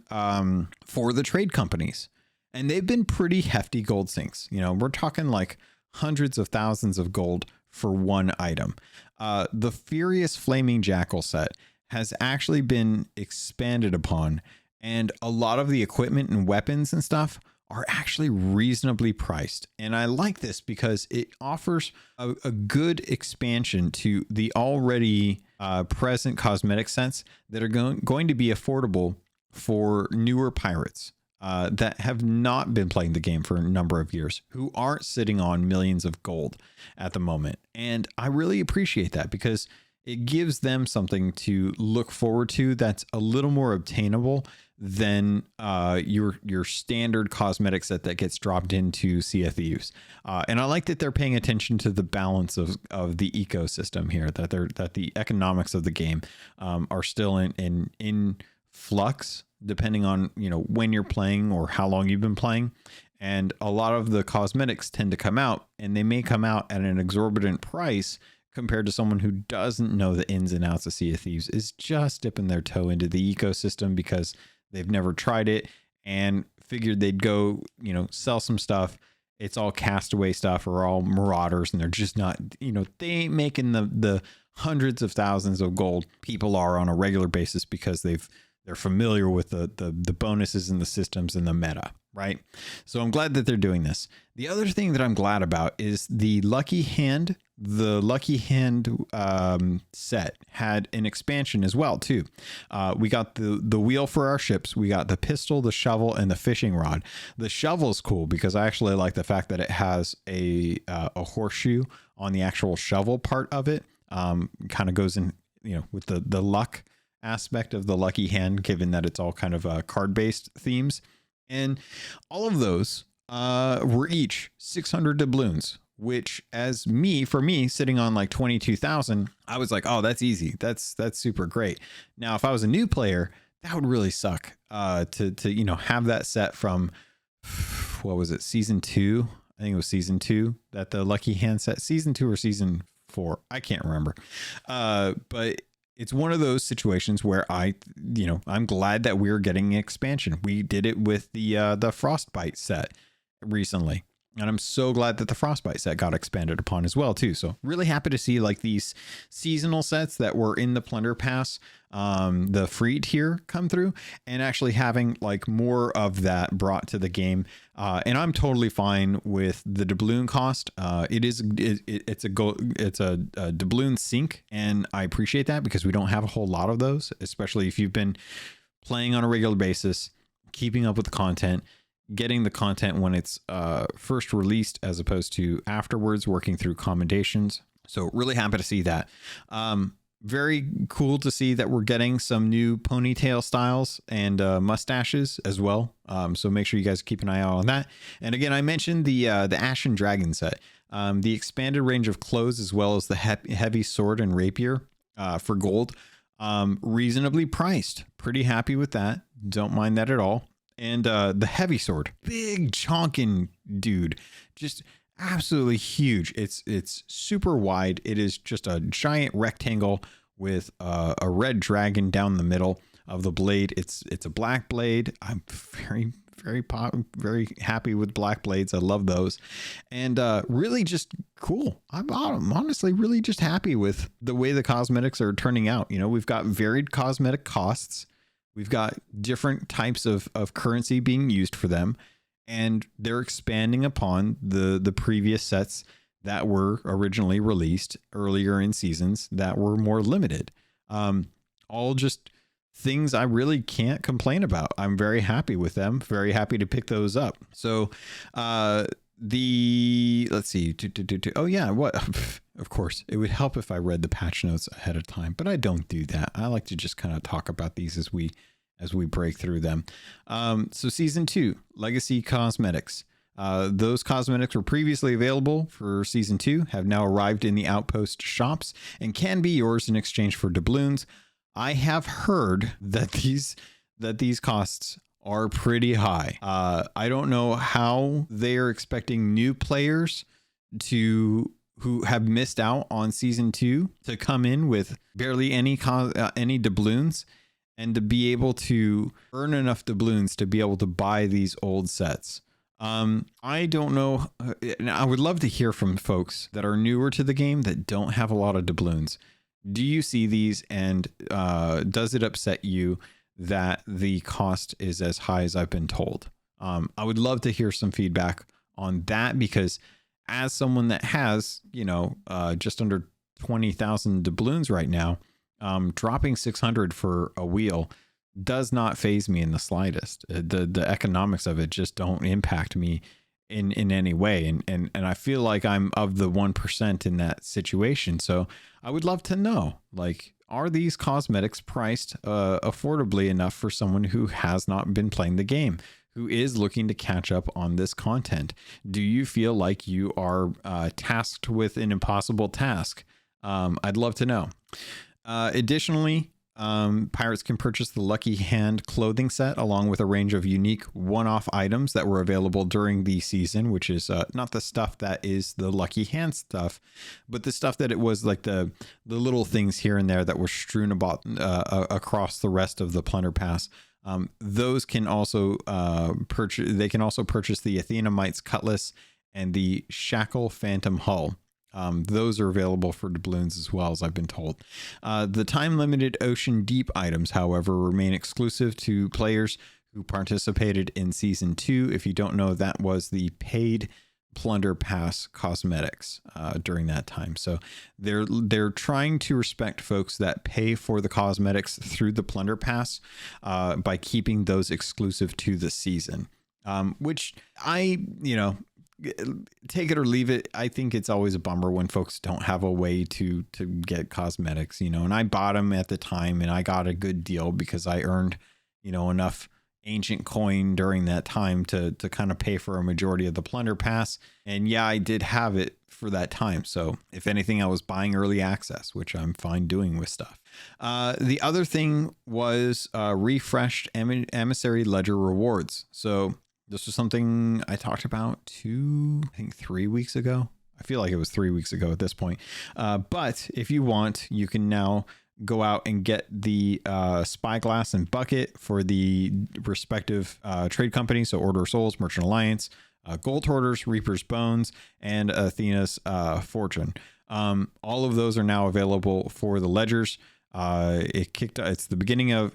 for the trade companies. And they've been pretty hefty gold sinks. You know, we're talking like hundreds of thousands of gold for one item. The Furious Flaming Jackal set has actually been expanded upon, and a lot of the equipment and weapons and stuff are actually reasonably priced. And I like this because it offers a good expansion to the already present cosmetic sets that are going to be affordable for newer pirates that have not been playing the game for a number of years, who aren't sitting on millions of gold at the moment. And I really appreciate that, because it gives them something to look forward to that's a little more obtainable than your standard cosmetic set that gets dropped into Sea of Thieves. And I like that they're paying attention to the balance of the ecosystem here, that the economics of the game are still in flux, depending on, you know, when you're playing or how long you've been playing. And a lot of the cosmetics tend to come out, and they may come out at an exorbitant price compared to someone who doesn't know the ins and outs of Sea of Thieves, is just dipping their toe into the ecosystem because they've never tried it and figured they'd go, you know, sell some stuff, it's all castaway stuff or all marauders, and they're just not, they ain't making the hundreds of thousands of gold people are on a regular basis because they're familiar with the bonuses and the systems and the meta, right? So I'm glad that they're doing this. The other thing that I'm glad about is the Lucky Hand. The Lucky Hand set had an expansion as well too. We got the wheel for our ships. We got the pistol, the shovel, and the fishing rod. The shovel's cool because I actually like the fact that it has a horseshoe on the actual shovel part of it. Kind of goes in, with the luck aspect of the Lucky Hand, given that it's all kind of card-based themes. And all of those were each 600 doubloons, which for me sitting on like 22,000, I was like, oh, that's easy. That's super great. Now, if I was a new player, that would really suck to have that set from, what was it, season 2? I think it was season 2 that the Lucky Hand set, season 2 or season 4. I can't remember. But it's one of those situations where I'm glad that we're getting expansion. We did it with the Frostbite set recently. And I'm so glad that the Frostbite set got expanded upon as well too. So really happy to see like these seasonal sets that were in the Plunder Pass, the free tier come through, and actually having like more of that brought to the game. And I'm totally fine with the doubloon cost. It's a doubloon sink, and I appreciate that because we don't have a whole lot of those, especially if you've been playing on a regular basis, keeping up with the content, getting the content when it's first released as opposed to afterwards, working through commendations. So really happy to see that. Very cool to see that we're getting some new ponytail styles and mustaches as well. So make sure you guys keep an eye out on that. And again, I mentioned the Ashen Dragon set, the expanded range of clothes, as well as the heavy sword and rapier for gold, reasonably priced. Pretty happy with that. Don't mind that at all. And the heavy sword, big chonkin dude, just absolutely huge. It's super wide. It is just a giant rectangle with a red dragon down the middle of the blade. It's a black blade. I'm very happy with black blades. I love those, and really just cool. I'm honestly really just happy with the way the cosmetics are turning out. We've got varied cosmetic costs. We've got different types of currency being used for them, and they're expanding upon the previous sets that were originally released earlier in seasons that were more limited. All just things I really can't complain about. I'm very happy with them. Very happy to pick those up. So let's see. Oh yeah, what? Of course, it would help if I read the patch notes ahead of time, but I don't do that. I like to just kind of talk about these as we break through them. So season 2, Legacy Cosmetics. Those cosmetics were previously available for season 2, have now arrived in the Outpost shops, and can be yours in exchange for doubloons. I have heard that these costs are pretty high. I don't know how they are expecting new players who have missed out on season 2 to come in with barely any doubloons and to be able to earn enough doubloons to be able to buy these old sets. I don't know. I would love to hear from folks that are newer to the game that don't have a lot of doubloons. Do you see these, and does it upset you that the cost is as high as I've been told? I would love to hear some feedback on that, because as someone that has, just under 20,000 doubloons right now, dropping 600 for a wheel does not faze me in the slightest. The economics of it just don't impact me in any way. And I feel like I'm of the 1% in that situation. So I would love to know, like, are these cosmetics priced affordably enough for someone who has not been playing the game, who is looking to catch up on this content? Do you feel like you are tasked with an impossible task? I'd love to know. Additionally, pirates can purchase the Lucky Hand clothing set along with a range of unique one-off items that were available during the season, which is not the stuff that is the Lucky Hand stuff, but the stuff that it was like the little things here and there that were strewn about across the rest of the Plunder Pass. Those can also purchase. They can also purchase the Athena Might's cutlass and the Shackle Phantom Hull. Those are available for doubloons as well, as I've been told. The time-limited Ocean Deep items, however, remain exclusive to players who participated in Season 2. If you don't know, that was the paid Plunder Pass cosmetics during that time. So they're trying to respect folks that pay for the cosmetics through the Plunder Pass by keeping those exclusive to the season, which take it or leave it. I think it's always a bummer when folks don't have a way to get cosmetics, and I bought them at the time and I got a good deal because I earned, enough ancient coin during that time to kind of pay for a majority of the Plunder Pass. And yeah, I did have it for that time. So if anything, I was buying early access, which I'm fine doing with stuff. The other thing was refreshed Emissary Ledger rewards. So this was something I talked about 3 weeks ago. I feel like it was 3 weeks ago at this point. But if you want, you can now go out and get the spyglass and bucket for the respective trade companies. So Order of Souls, Merchant Alliance, Gold Hoarders, Reaper's Bones, and Athena's Fortune. All of those are now available for the ledgers. It's the beginning of,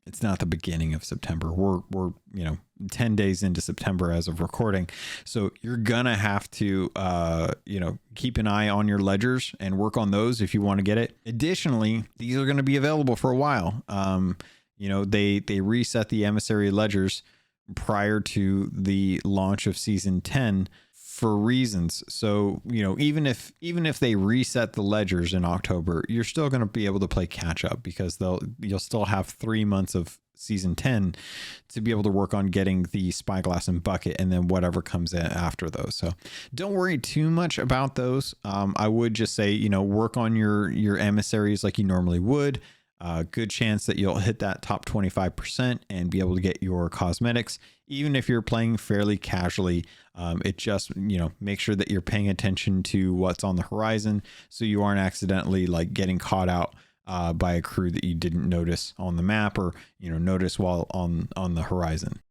it's not the beginning of September. We're 10 days into September as of recording. So you're gonna have to keep an eye on your ledgers and work on those if you want to get it. Additionally, these are going to be available for a while. They reset the emissary ledgers prior to the launch of season 10 for reasons. So, even if they reset the ledgers in October, you're still going to be able to play catch up because you'll still have 3 months of season 10 to be able to work on getting the spyglass and bucket and then whatever comes in after those. So don't worry too much about those. I would just say, work on your emissaries like you normally would. Good chance that you'll hit that top 25% and be able to get your cosmetics, even if you're playing fairly casually. It just, make sure that you're paying attention to what's on the horizon so you aren't accidentally like getting caught out by a crew that you didn't notice on the map or, notice while on the horizon.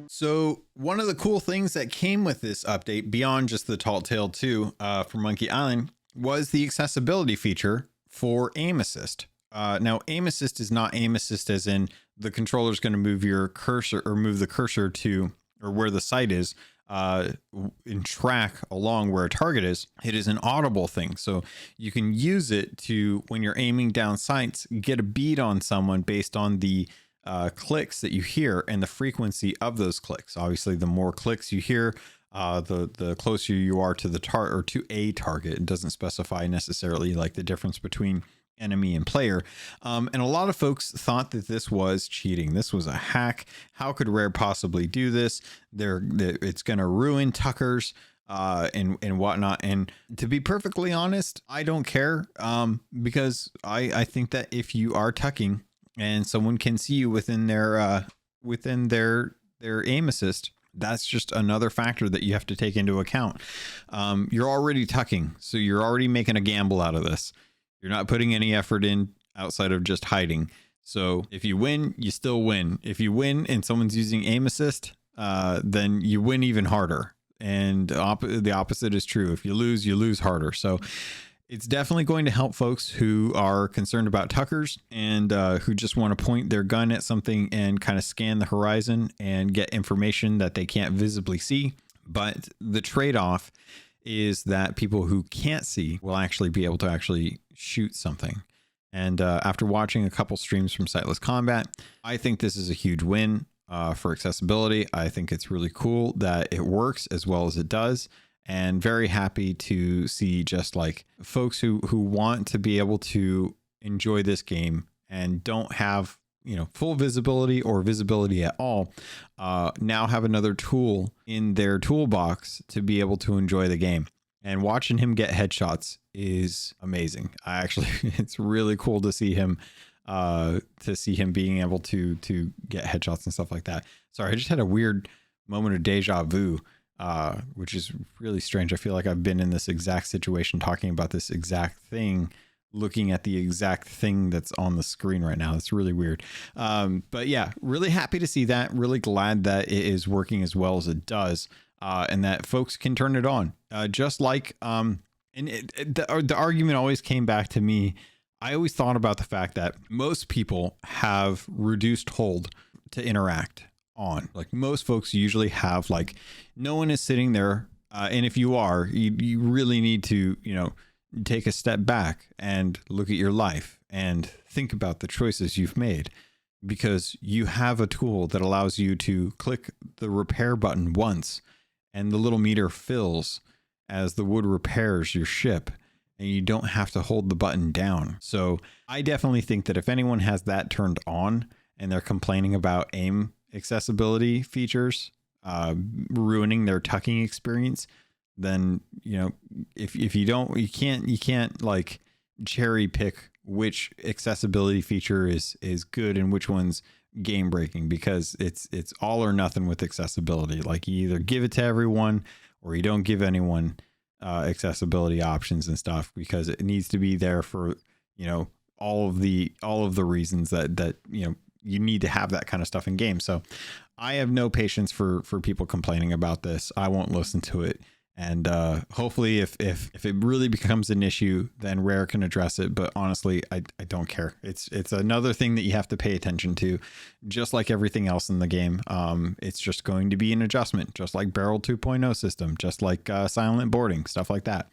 So one of the cool things that came with this update beyond just the Tall Tale 2 for Monkey Island was the accessibility feature for aim assist. Now, aim assist is not aim assist as in the controller is going to move your cursor or move the cursor to or where the sight is in track along where a target is. It is an audible thing. So you can use it to, when you're aiming down sights, get a bead on someone based on the clicks that you hear and the frequency of those clicks. Obviously, the more clicks you hear, the closer you are to the target or to a target. It doesn't specify necessarily like the difference between enemy and player. And a lot of folks thought that this was cheating. This was a hack. How could Rare possibly do this? It's going to ruin Tuckers and whatnot. And to be perfectly honest, I don't care because I think that if you are tucking and someone can see you within their aim assist, that's just another factor that you have to take into account. You're already tucking, so you're already making a gamble out of this. You're not putting any effort in outside of just hiding. So if you win, you still win. If you win and someone's using aim assist, then you win even harder. And the opposite is true. If you lose harder. So it's definitely going to help folks who are concerned about Tuckers and who just want to point their gun at something and kind of scan the horizon and get information that they can't visibly see. But the trade-off is that people who can't see will actually be able to actually shoot something. And after watching a couple streams from Sightless Combat, I think this is a huge win for accessibility. I think it's really cool that it works as well as it does. And very happy to see just like folks who want to be able to enjoy this game and don't have, full visibility or visibility at all, now have another tool in their toolbox to be able to enjoy the game. And watching him get headshots is amazing. It's really cool to see him being able to get headshots and stuff like that. Sorry, I just had a weird moment of deja vu. Which is really strange. I feel like I've been in this exact situation talking about this exact thing looking at the exact thing that's on the screen right now. It's really weird. But yeah, really happy to see that. Really glad that it is working as well as it does, and that folks can turn it on. Just like, the argument always came back to me. I always thought about the fact that most people have reduced hold to interact on. Like most folks usually have, like, no one is sitting there. And if you are, you really need to, take a step back and look at your life and think about the choices you've made, because you have a tool that allows you to click the repair button once and the little meter fills as the wood repairs your ship, and you don't have to hold the button down. So I definitely think that if anyone has that turned on and they're complaining about aim accessibility features ruining their tucking experience, then if you can't like cherry pick which accessibility feature is good and which one's game breaking, because it's all or nothing with accessibility. Like, you either give it to everyone or you don't give anyone accessibility options and stuff, because it needs to be there for all of the reasons that you need to have that kind of stuff in games. So I have no patience for people complaining about this. I won't listen to it. And hopefully if it really becomes an issue, then Rare can address it. But honestly, I don't care. It's another thing that you have to pay attention to, just like everything else in the game. It's just going to be an adjustment, just like Barrel 2.0 system, just like silent boarding, stuff like that.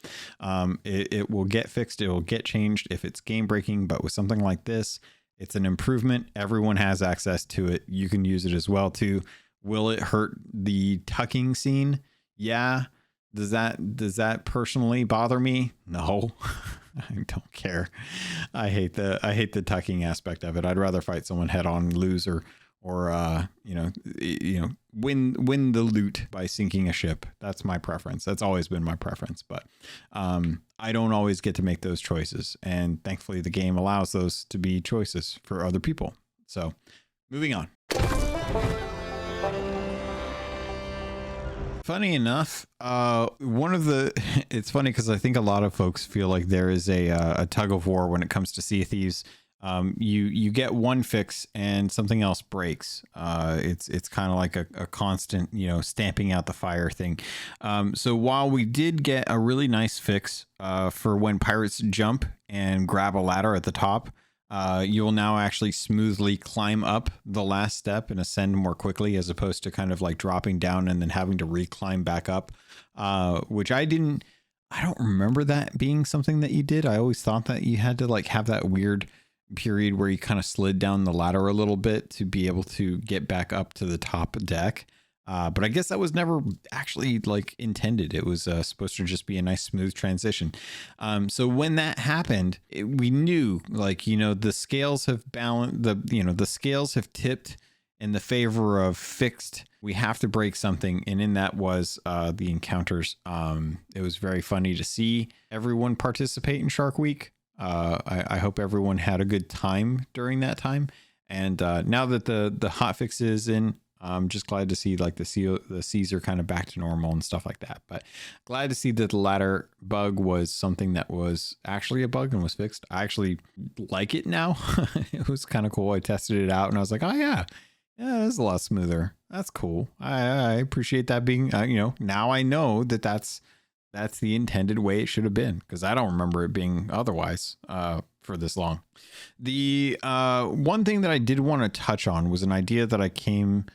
It will get fixed. It will get changed if it's game breaking. But with something like this, it's an improvement. Everyone has access to it. You can use it as well too. Will it hurt the tucking scene? Yeah. Does that personally bother me? No. I don't care. I hate the tucking aspect of it. I'd rather fight someone head on and lose, or win the loot by sinking a ship. That's my preference. That's always been my preference. But I don't always get to make those choices, and thankfully the game allows those to be choices for other people. So, moving on. Funny enough, it's funny because I think a lot of folks feel like there is a tug of war when it comes to Sea of Thieves. You get one fix and something else breaks. It's kind of like a constant, stamping out the fire thing. So while we did get a really nice fix for when pirates jump and grab a ladder at the top, you'll now actually smoothly climb up the last step and ascend more quickly, as opposed to kind of like dropping down and then having to reclimb back up, which I don't remember that being something that you did. I always thought that you had to like have that weird period where you kind of slid down the ladder a little bit to be able to get back up to the top deck. But I guess that was never actually like intended. It was supposed to just be a nice smooth transition. So when that happened, we knew, like, the scales have balanced, the scales have tipped in the favor of fixed. We have to break something. And in that was the encounters. It was very funny to see everyone participate in Shark Week. I hope everyone had a good time during that time. And now that the hotfix is in, I'm just glad to see like the seas are kind of back to normal and stuff like that. But glad to see that the ladder bug was something that was actually a bug and was fixed. I actually like it now. It was kind of cool. I tested it out and I was like, oh yeah, it's a lot smoother. That's cool. I appreciate that being, now I know that that's the intended way it should have been, because I don't remember it being otherwise for this long. The one thing that I did want to touch on was an idea that I came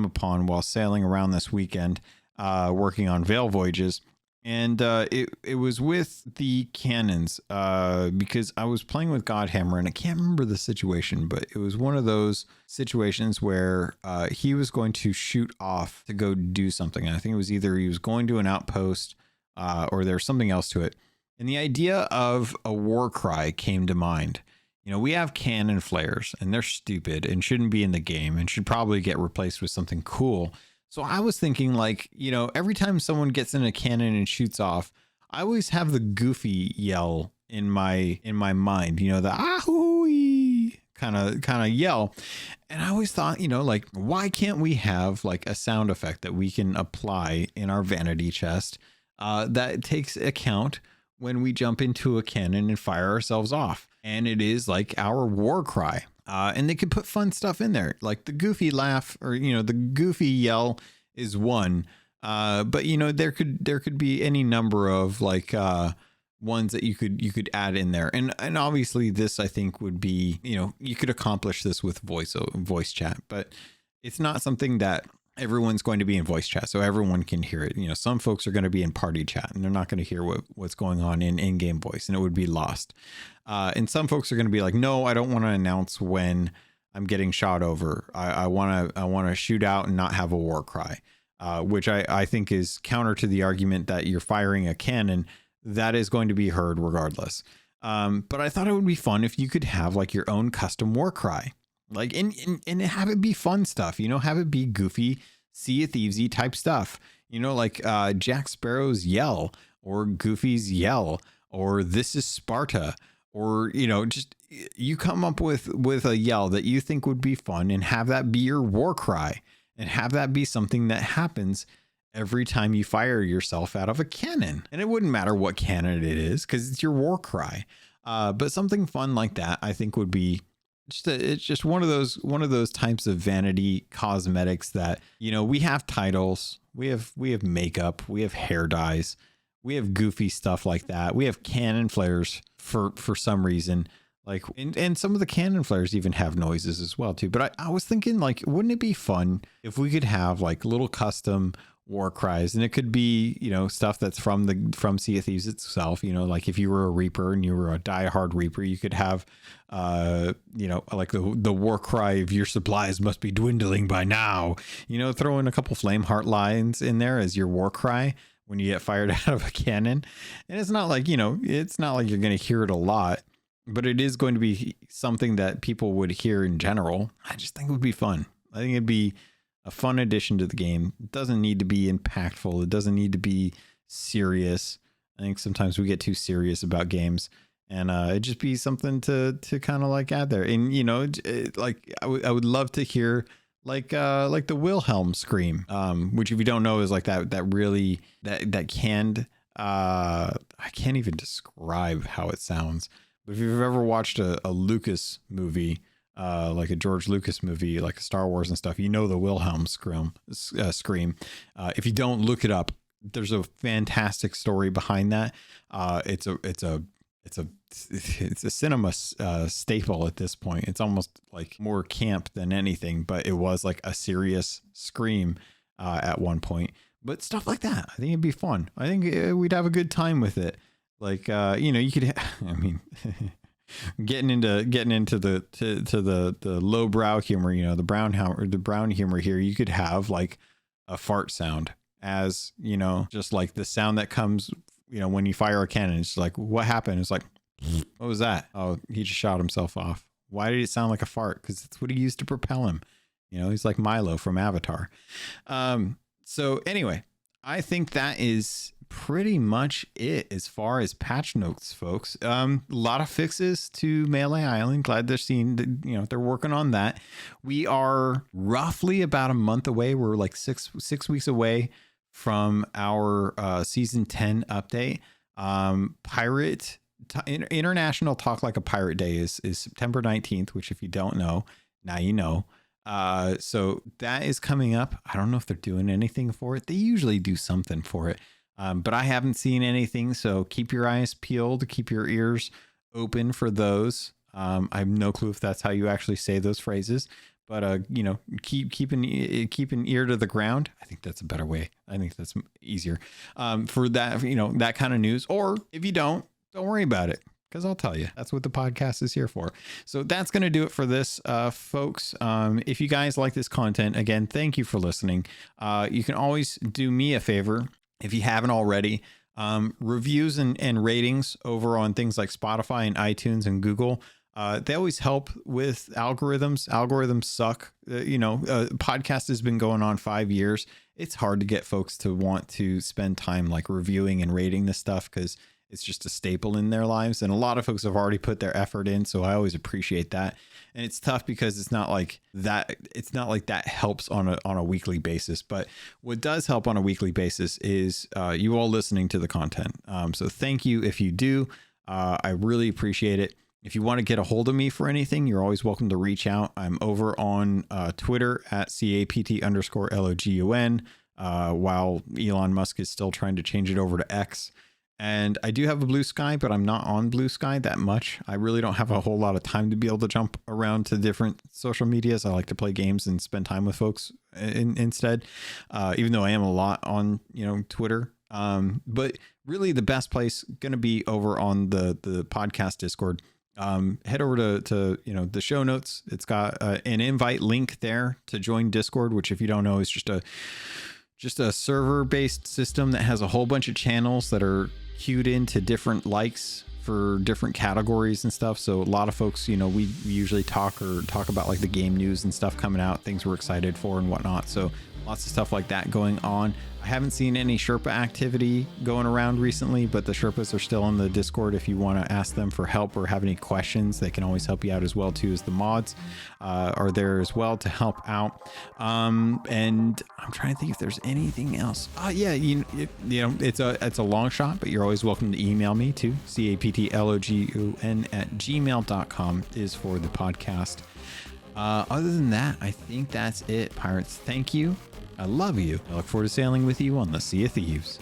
upon while sailing around this weekend, working on Veil voyages. And it was with the cannons, because I was playing with Godhammer, and I can't remember the situation, but it was one of those situations where he was going to shoot off to go do something. And I think it was either he was going to an outpost, or there's something else to it. And the idea of a war cry came to mind. We have cannon flares, and they're stupid and shouldn't be in the game and should probably get replaced with something cool. So I was thinking, like, every time someone gets in a cannon and shoots off, I always have the Goofy yell in my mind, the ahoo kind of yell. And I always thought, like, why can't we have like a sound effect that we can apply in our vanity chest that takes account when we jump into a cannon and fire ourselves off. And it is like our war cry. And they could put fun stuff in there, like the goofy laugh, or, the goofy yell is one. But there could be any number of like ones that you could add in there. And obviously this, I think, would be, you could accomplish this with voice chat, but it's not something that everyone's going to be in voice chat, so everyone can hear it. Some folks are going to be in party chat and they're not going to hear what's going on in in-game voice, and it would be lost. And some folks are going to be like, no, I don't want to announce when I'm getting shot over. I want to shoot out and not have a war cry, which I think is counter to the argument that you're firing a cannon. That is going to be heard regardless. But I thought it would be fun if you could have like your own custom war cry. Like, and have it be fun stuff, have it be goofy, Sea of Thievesy type stuff, like Jack Sparrow's yell, or Goofy's yell, or This is Sparta, or, just you come up with a yell that you think would be fun and have that be your war cry, and have that be something that happens every time you fire yourself out of a cannon. And it wouldn't matter what cannon it is, because it's your war cry. But something fun like that, I think, would be it's just one of those types of vanity cosmetics that, we have titles, we have makeup, we have hair dyes, we have goofy stuff like that. We have cannon flares for some reason, like, and some of the cannon flares even have noises as well too. But I was thinking, like, wouldn't it be fun if we could have like little custom war cries, and it could be, stuff that's from Sea of Thieves itself. Like if you were a Reaper and you were a diehard Reaper, you could have like the war cry of your supplies must be dwindling by now, throw in a couple flame heart lines in there as your war cry when you get fired out of a cannon. And it's not like, it's not like you're going to hear it a lot, but it is going to be something that people would hear in general. I just think it would be fun. I think it'd be a fun addition to the game. It doesn't need to be impactful. It doesn't need to be serious. I think sometimes we get too serious about games, and it'd just be something to kind of like add there. And like I would love to hear like the Wilhelm scream, which, if you don't know, is like that really that canned. I can't even describe how it sounds. But if you've ever watched a Lucas movie, like a George Lucas movie, like Star Wars and stuff, the Wilhelm scream. If you don't, look it up. There's a fantastic story behind that. It's a cinema staple at this point. It's almost like more camp than anything, but it was like a serious scream at one point. But stuff like that, I think it'd be fun. I think we'd have a good time with it. Like, you could, I mean, getting into the lowbrow humor, the brown humor here, you could have like a fart sound as, just like the sound that comes, when you fire a cannon. It's like, what happened? It's like, what was that? Oh, he just shot himself off. Why did it sound like a fart? Because that's what he used to propel him. He's like Milo from Avatar. So anyway, I think that is pretty much it as far as patch notes, folks. A lot of fixes to Melee Island. Glad they're seeing that, they're working on that. We are roughly about a month away. We're like six weeks away from our season 10 update. International Talk Like a Pirate Day is September 19th, which, if you don't know, now you know. So that is coming up. I don't know if they're doing anything for it. They usually do something for it. But I haven't seen anything, so keep your eyes peeled, keep your ears open for those. I have no clue if that's how you actually say those phrases, but keep an ear to the ground. I think that's a better way. I think that's easier for that, that kind of news. Or if you don't worry about it, because I'll tell you, that's what the podcast is here for. So that's going to do it for this, folks. If you guys like this content, again, thank you for listening. You can always do me a favor. If you haven't already, reviews and ratings over on things like Spotify and iTunes and Google, they always help with algorithms. Algorithms suck. Podcast has been going on 5 years. It's hard to get folks to want to spend time like reviewing and rating this stuff, because It's just a staple in their lives. And a lot of folks have already put their effort in. So I always appreciate that. And it's tough because it's not like that helps on a weekly basis. But what does help on a weekly basis is you all listening to the content. So thank you if you do. I really appreciate it. If you want to get a hold of me for anything, you're always welcome to reach out. I'm over on Twitter at CAPT_LOGUN, while Elon Musk is still trying to change it over to X. And I do have a Blue Sky, but I'm not on Blue Sky that much. I really don't have a whole lot of time to be able to jump around to different social medias. I like to play games and spend time with folks instead, even though I am a lot on, Twitter. But really the best place going to be over on the podcast Discord. Head over to the show notes. It's got an invite link there to join Discord, which if you don't know is just a server based system that has a whole bunch of channels that are queued into different likes for different categories and stuff. So a lot of folks, we usually talk about like the game news and stuff coming out, things we're excited for and whatnot. So lots of stuff like that going on. I haven't seen any Sherpa activity going around recently, but the Sherpas are still in the Discord. If you want to ask them for help or have any questions, they can always help you out as well too, as the mods are there as well to help out. And I'm trying to think if there's anything else. Yeah, it's a long shot, but you're always welcome to email me too. CaptainLogun@gmail.com is for the podcast. Other than that, I think that's it, pirates. Thank you. I love you. I look forward to sailing with you on the Sea of Thieves.